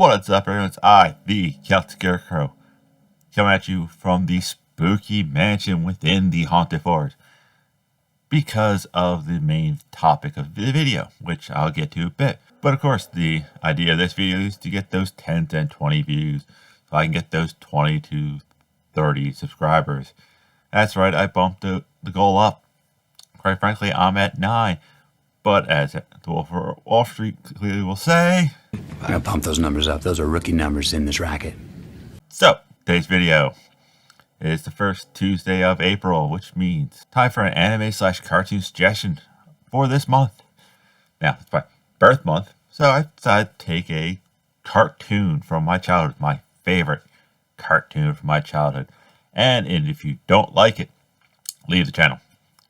What's up, everyone? It's I, the Celtic Scarecrow, coming at you from the spooky mansion within the haunted forest because of the main topic of the video, which I'll get to in a bit. But of course, the idea of this video is to get those 10 and 20 views so I can get those 20 to 30 subscribers. That's right, I bumped the goal up. Quite frankly, I'm at 9. But as the Wolf of Wall Street clearly will say, I gotta pump those numbers up. Those are rookie numbers in this racket. So, today's video is the first Tuesday of April, which means time for an anime/cartoon suggestion for this month. Now, it's my birth month, so I decided to take a cartoon from my childhood, my favorite cartoon from my childhood. And if you don't like it, leave the channel.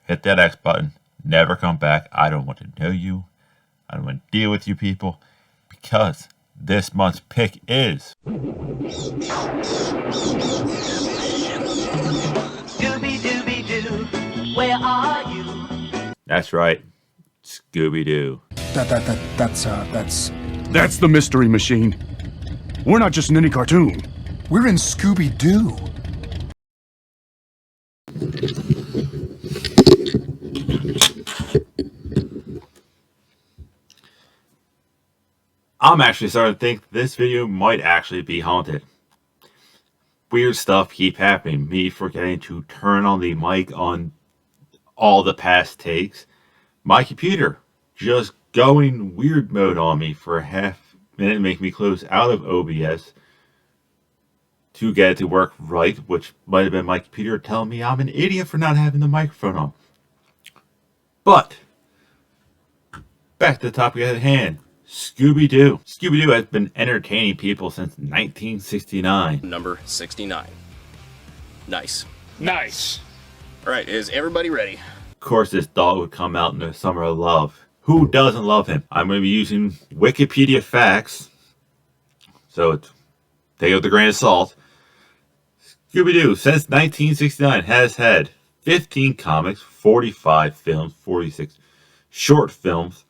Hit that X button. Never come back. I don't want to know you. I don't want to deal with you people. Because this month's pick is Scooby Doo, where are you? That's right, Scooby Doo. That's the mystery machine. We're not just in any cartoon. we're in Scooby Doo. I'm actually starting to think this video might actually be haunted. Weird stuff keep happening. Me forgetting to turn on the mic on all the past takes. My computer just going weird mode on me for a half minute, make me close out of OBS to get it to work right, which might have been my computer telling me I'm an idiot for not having the microphone on. But back to the topic at hand. Scooby Doo. Scooby Doo has been entertaining people since 1969. Number 69. Nice. Nice. All right, is everybody ready? Of course, this dog would come out in the summer of love. Who doesn't love him? I'm going to be using Wikipedia facts, so take it with a grain of salt. Scooby Doo, since 1969, has had 15 comics, 45 films, 46 short films,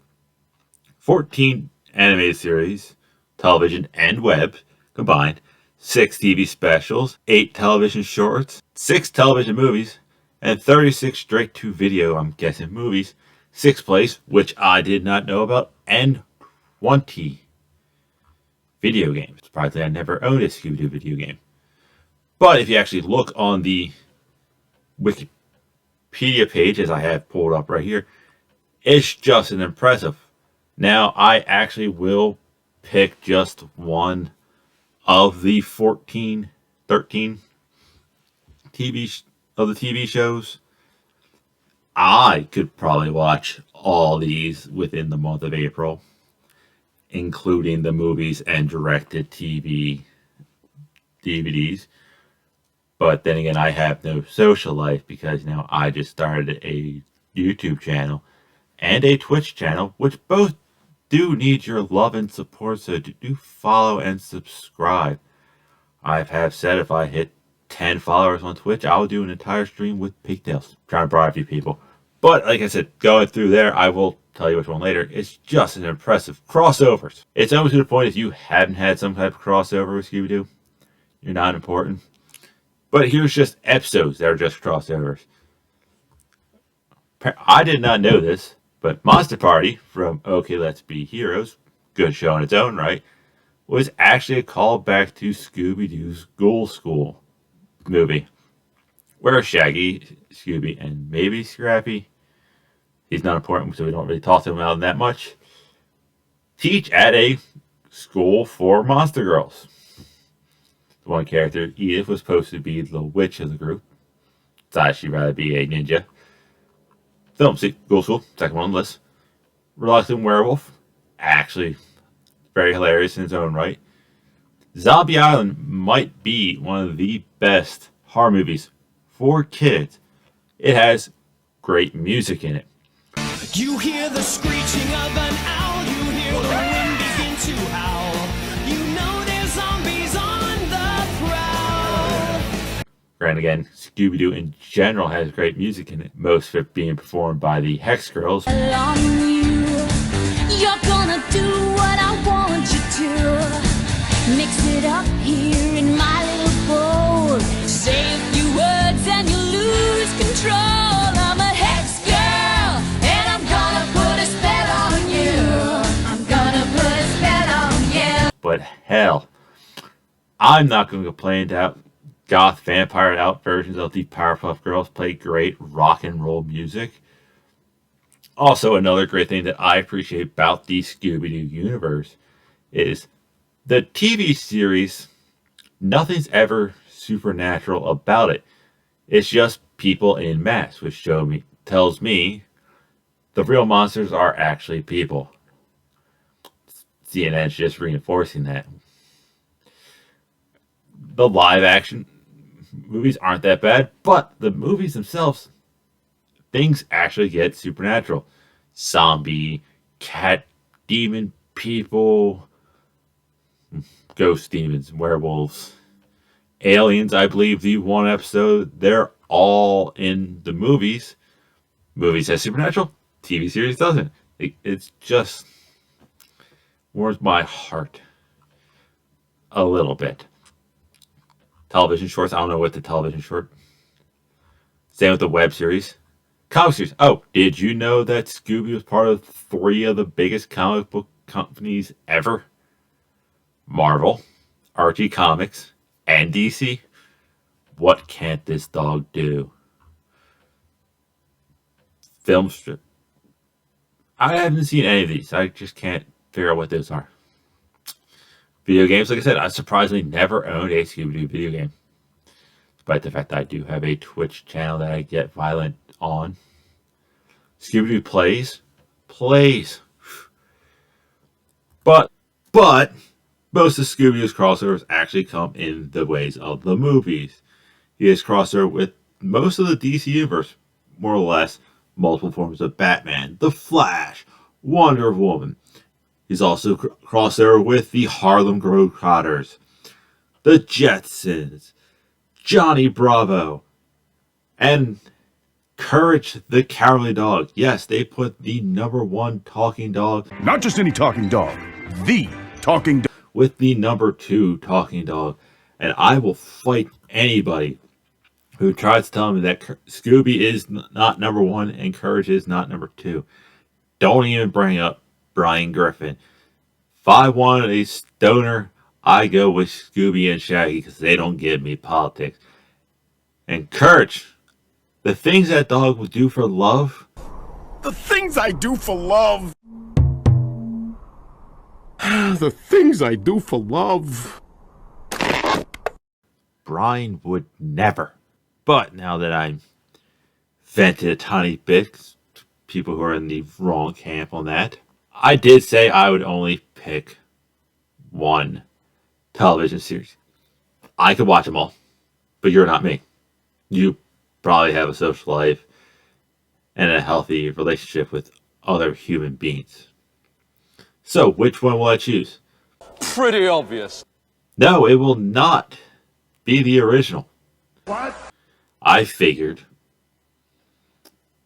14 animated series, television and web combined, 6 TV specials, 8 television shorts, 6 television movies, and 36 straight-to-video, I'm guessing, movies, 6 plays, which I did not know about, and 20 video games. Surprisingly, I never owned a Scooby-Doo video game. But if you actually look on the Wikipedia page, as I have pulled up right here, it's just an impressive. Now, I actually will pick just one of the 13 TV shows. I could probably watch all these within the month of April, including the movies and directed TV DVDs. But then again, I have no social life because now I just started a YouTube channel and a Twitch channel, which both do need your love and support, so do follow and subscribe. I have said if I hit 10 followers on Twitch, I will do an entire stream with pigtails. Trying to bribe you people. But like I said, going through there, I will tell you which one later. It's just an impressive crossovers. It's almost to the point if you haven't had some type of crossover with Scooby-Doo, you're not important. But here's just episodes that are just crossovers. I did not know this, but Monster Party from OK Let's Be Heroes, good show in its own right, was actually a callback to Scooby-Doo's Ghoul School movie, where Shaggy, Scooby, and maybe Scrappy, he's not important so we don't really talk to him about that much, teach at a school for monster girls. The one character, Edith, was supposed to be the witch of the group. Decided she'd rather be a ninja. Film, see, Ghoul School, second one on the list. Reluctant Werewolf, actually very hilarious in its own right. Zombie Island might be one of the best horror movies for kids. It has great music in it. You hear the screeching of an owl, you hear the wind begin to howl. You know there's zombies on the prowl. And again, Scooby-Doo in general has great music in it, most of it being performed by the Hex Girls. You're gonna do what I want you to. but hell, I'm not going to complain that goth vampire out versions of the Powerpuff Girls play great rock and roll music. Also, another great thing that I appreciate about the Scooby Doo universe is the TV series. Nothing's ever supernatural about it. It's just people in masks, which tells me the real monsters are actually people. CNN's just reinforcing that. The live action movies aren't that bad, but the movies themselves, things actually get supernatural. Zombie, cat, demon, people, ghost demons, werewolves, aliens. I believe the one episode, they're all in the movies. Movies has supernatural, TV series doesn't. It's just warms my heart a little bit. Television shorts, I don't know what the television short. Same with the web series. Comic series. Oh, did you know that Scooby was part of 3 of the biggest comic book companies ever? Marvel, Archie Comics, and DC. What can't this dog do? Film strip. I haven't seen any of these. I just can't figure out what those are. Video games, like I said, I surprisingly never owned a Scooby-Doo video game. Despite the fact that I do have a Twitch channel that I get violent on. Scooby-Doo plays. But most of Scooby-Doo's crossovers actually come in the ways of the movies. He has crossover with most of the DC universe, more or less, multiple forms of Batman, The Flash, Wonder Woman. He's also crossover with the Harlem Globetrotters, the Jetsons, Johnny Bravo, and Courage the Cowardly Dog. Yes, they put the #1 talking dog. Not just any talking dog, the talking dog. With the #2 talking dog. And I will fight anybody who tries to tell me that Scooby is not #1 and Courage is not #2. Don't even bring up Brian Griffin. If I wanted a stoner, I go with Scooby and Shaggy because they don't give me politics. And Courage, the things that dog would do for love. The things I do for love. The things I do for love. Brian would never. But now that I'm vented a tiny bit, people who are in the wrong camp on that, I did say I would only pick one television series. I could watch them all, but you're not me. You probably have a social life and a healthy relationship with other human beings. So, which one will I choose? Pretty obvious. No, it will not be the original. What? I figured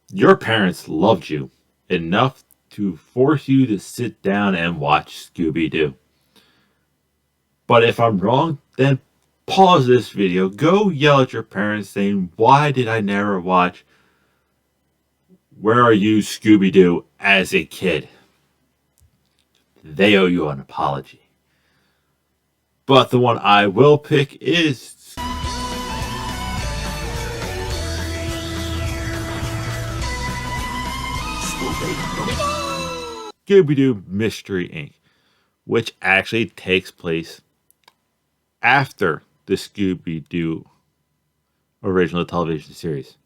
your parents loved you enough to force you to sit down and watch Scooby Doo. But if I'm wrong, then pause this video, go yell at your parents saying, why did I never watch Where Are You, Scooby Doo as a kid? They owe you an apology. But the one I will pick is Scooby Doo Mystery Inc., which actually takes place after the Scooby Doo original television series.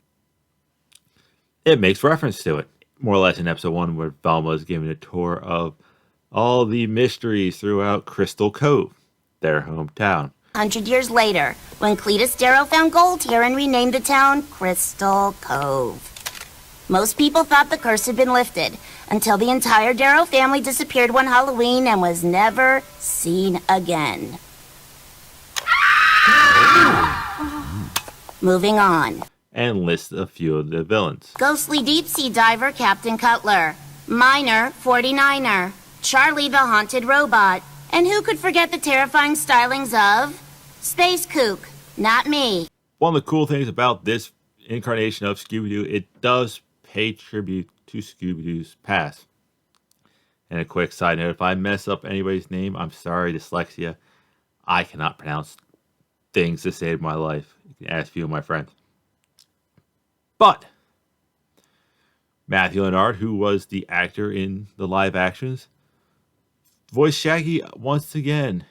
It makes reference to it, more or less in episode 1, where Velma is giving a tour of all the mysteries throughout Crystal Cove, their hometown. 100 years later, when Cletus Darrow found gold here and renamed the town Crystal Cove. Most people thought the curse had been lifted, until the entire Darrow family disappeared one Halloween and was never seen again. Moving on. And lists a few of the villains. Ghostly deep-sea diver Captain Cutler, Miner 49er, Charlie the haunted robot, and who could forget the terrifying stylings of Space Kook, not me. One of the cool things about this incarnation of Scooby-Doo, it does pay tribute to Scooby-Doo's past. And a quick side note, if I mess up anybody's name, I'm sorry, dyslexia. I cannot pronounce things to save my life. You can ask a few of my friends. But Matthew Leonard, who was the actor in the live actions, voiced Shaggy once again.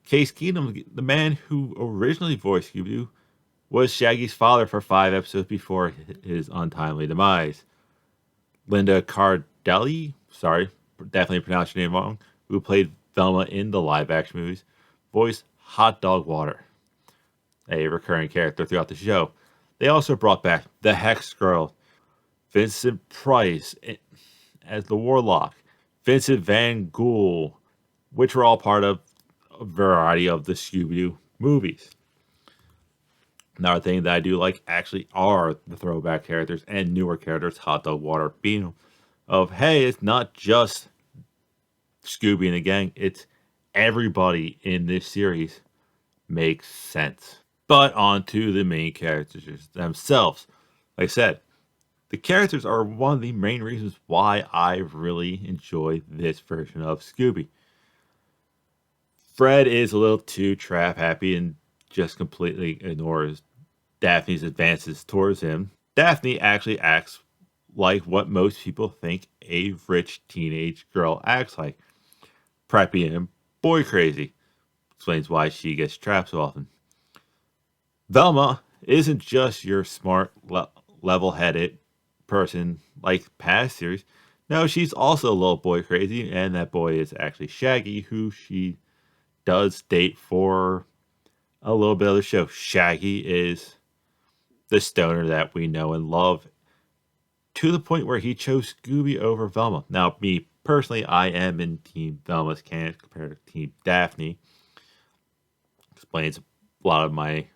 Case Keenum, the man who originally voiced Scooby Doo, was Shaggy's father for 5 episodes before his untimely demise. Linda Cardellini, sorry, definitely pronounced your name wrong, who played Velma in the live action movies, voiced Hot Dog Water, a recurring character throughout the show. They also brought back the Hex Girl, Vincent Price as the Warlock, Vincent Van Gogh, which were all part of a variety of the Scooby-Doo movies. Another thing that I do like actually are the throwback characters and newer characters, Hot Dog Water being of, hey, it's not just Scooby and the gang, it's everybody in this series makes sense. But on to the main characters themselves. Like I said, the characters are one of the main reasons why I really enjoy this version of Scooby. Fred is a little too trap happy and just completely ignores Daphne's advances towards him. Daphne actually acts like what most people think a rich teenage girl acts like. Preppy and boy crazy. Explains why she gets trapped so often. Velma isn't just your smart, level-headed person like past series. No, she's also a little boy crazy, and that boy is actually Shaggy, who she does date for a little bit of the show. Shaggy is the stoner that we know and love, to the point where he chose Scooby over Velma. Now, me personally, I am in Team Velma's camp compared to Team Daphne. Explains a lot of my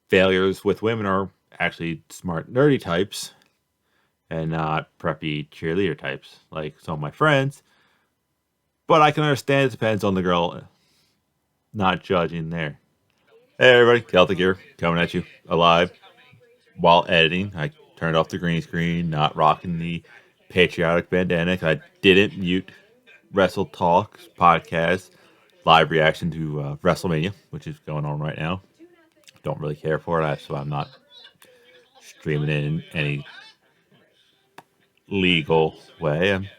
failures with women are actually smart, nerdy types and not preppy cheerleader types like some of my friends. But I can understand it depends on the girl. Not judging there. Hey everybody, Celtic here, coming at you alive while editing. I turned off the green screen, not rocking the patriotic bandana. I didn't mute Wrestle Talk podcast live reaction to WrestleMania, which is going on right now. Don't really care for it, so I'm not streaming it in any legal way.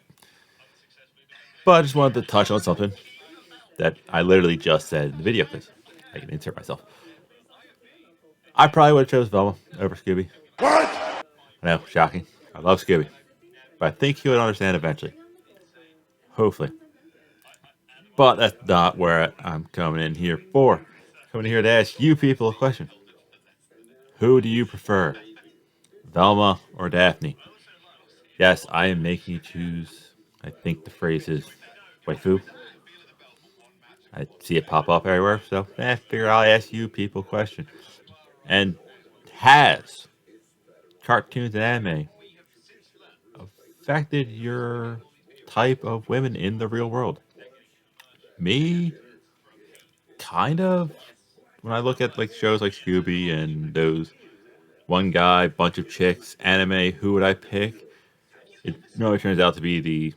But I just wanted to touch on something that I literally just said in the video because I can insert myself. I probably would have chose Velma over Scooby. What? I know, shocking. I love Scooby. But I think he would understand eventually. Hopefully. But that's not where I'm coming in here for. Coming here to ask you people a question. Who do you prefer? Velma or Daphne? Yes, I am making you choose. I think the phrase is waifu. I see it pop up everywhere, so I figure I'll ask you people a question. And has cartoons and anime affected your type of women in the real world? Me, kind of. When I look at like shows like Scooby and those one guy, bunch of chicks, anime, who would I pick? It normally turns out to be the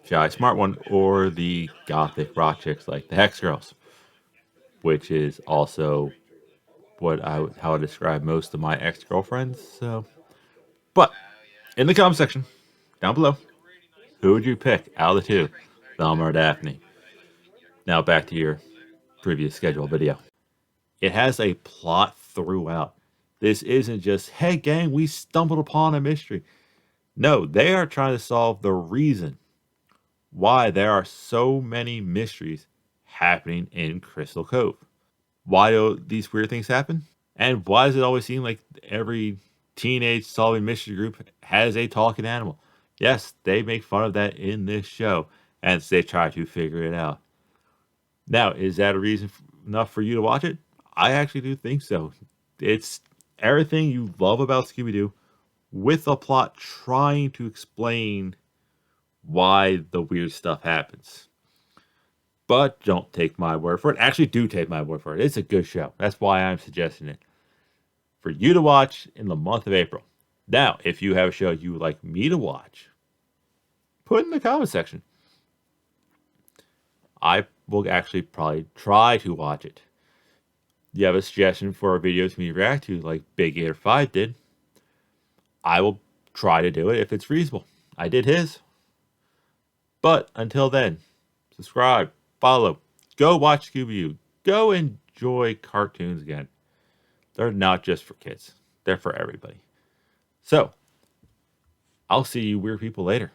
shy, smart one or the gothic rock chicks like the Hex Girls, which is also what how I describe most of my ex-girlfriends. So, but in the comment section down below, who would you pick out of the two, Velma or Daphne? Now back to your previous scheduled video. It has a plot throughout. This isn't just, hey gang, we stumbled upon a mystery. No, they are trying to solve the reason why there are so many mysteries happening in Crystal Cove. Why do these weird things happen? And why does it always seem like every teenage solving mystery group has a talking animal? Yes, they make fun of that in this show as they try to figure it out. Now, is that a reason enough for you to watch it? I actually do think so. It's everything you love about Scooby-Doo with a plot trying to explain why the weird stuff happens. But don't take my word for it. Actually, do take my word for it. It's a good show. That's why I'm suggesting it for you to watch in the month of April. Now, if you have a show you would like me to watch, put it in the comment section. I will actually probably try to watch it. You have a suggestion for a video to me react to, like Big Gator 5 did, I will try to do it if it's reasonable. I did his. But until then, subscribe, follow, go watch Scooby Doo, go enjoy cartoons again. They're not just for kids, they're for everybody. So, I'll see you weird people later.